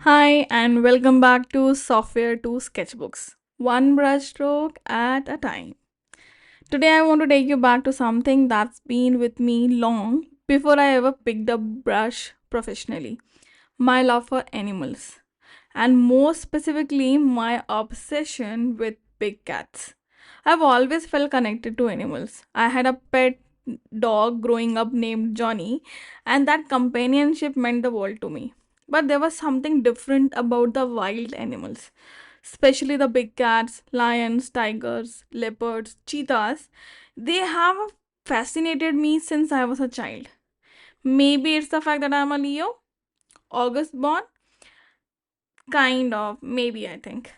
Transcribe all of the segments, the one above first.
Hi, and welcome back to Software to Sketchbooks, one brushstroke at a time. Today, I want to take you back to something that's been with me long before I ever picked up brush professionally, my love for animals, and more specifically, my obsession with big cats. I've always felt connected to animals. I had a pet dog growing up named Johnny, and that companionship meant the world to me. But there was something different about the wild animals, especially the big cats, lions, tigers, leopards, cheetahs. They have fascinated me since I was a child. Maybe it's the fact that I'm a Leo, August born, kind of, maybe I think.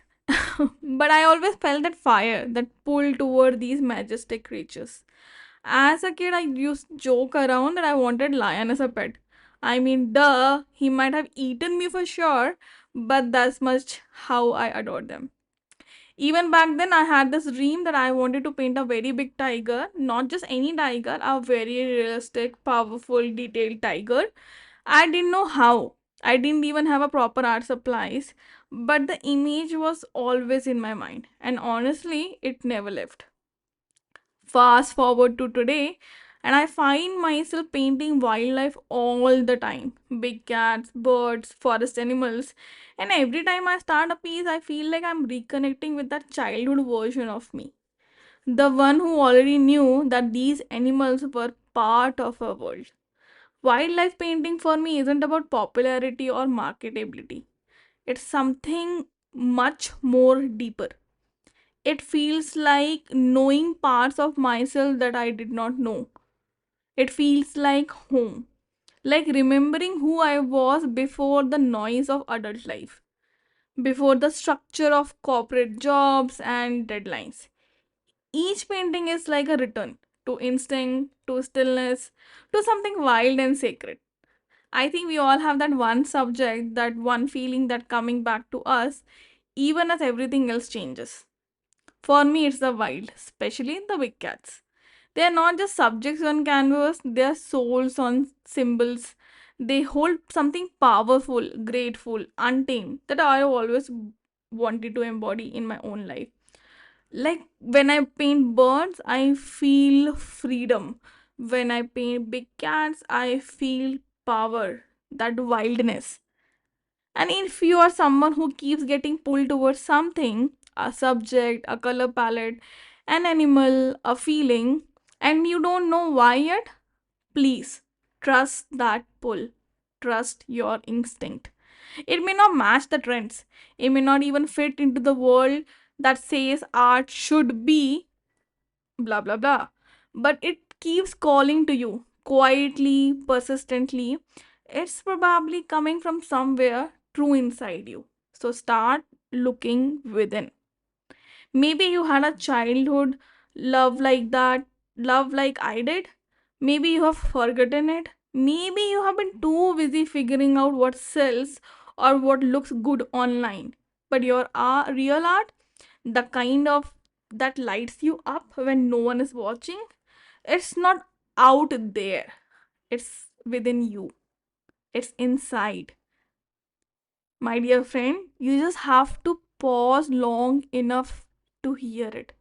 But I always felt that fire, that pull toward these majestic creatures. As a kid, I used to joke around that I wanted lion as a pet. I mean, duh, he might have eaten me for sure, but that's much how I adored them. Even back then, I had this dream that I wanted to paint a very big tiger, not just any tiger, a very realistic, powerful, detailed tiger. I didn't know how. I didn't even have a proper art supplies, but the image was always in my mind, and honestly, it never left. Fast forward to today, and I find myself painting wildlife all the time, big cats, birds, forest animals, and every time I start a piece, I feel like I'm reconnecting with that childhood version of me. The one who already knew that these animals were part of our world. Wildlife painting for me isn't about popularity or marketability. It's something much more deeper. It feels like knowing parts of myself that I did not know. It feels like home. Like remembering who I was before the noise of adult life, before the structure of corporate jobs and deadlines. Each painting is like a return to instinct, to stillness, to something wild and sacred. I think we all have that one subject, that one feeling that coming back to us, even as everything else changes. For me, it's the wild, especially the big cats. They are not just subjects on canvas, they are souls on symbols. They hold something powerful, grateful, untamed that I always wanted to embody in my own life. Like when I paint birds, I feel freedom. When I paint big cats, I feel power, that wildness. And if you are someone who keeps getting pulled towards something, a subject, a color palette, an animal, a feeling, and you don't know why yet, please trust that pull. Trust your instinct. It may not match the trends, it may not even fit into the world that says art should be blah blah blah. But it keeps calling to you quietly, persistently. It's probably coming from somewhere true inside you. So start looking within. Maybe you had a childhood love like that, love like I did. Maybe you have forgotten it. Maybe you have been too busy figuring out what sells or what looks good online. But your real art, the kind of that lights you up when no one is watching, it's not out there. It's within you. It's inside. My dear friend, you just have to pause long enough to hear it.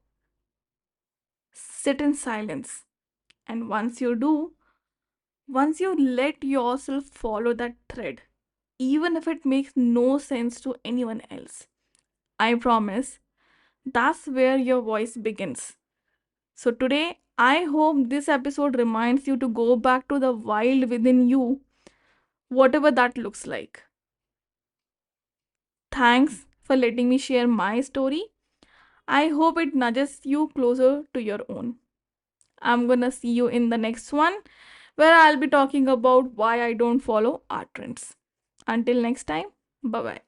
Sit in silence. And once you let yourself follow that thread, even if it makes no sense to anyone else, I promise that's where your voice begins. So today, I hope this episode reminds you to go back to the wild within you, whatever that looks like. Thanks for letting me share my story. I hope it nudges you closer to your own. I'm gonna see you in the next one where I'll be talking about why I don't follow art trends. Until next time, bye bye.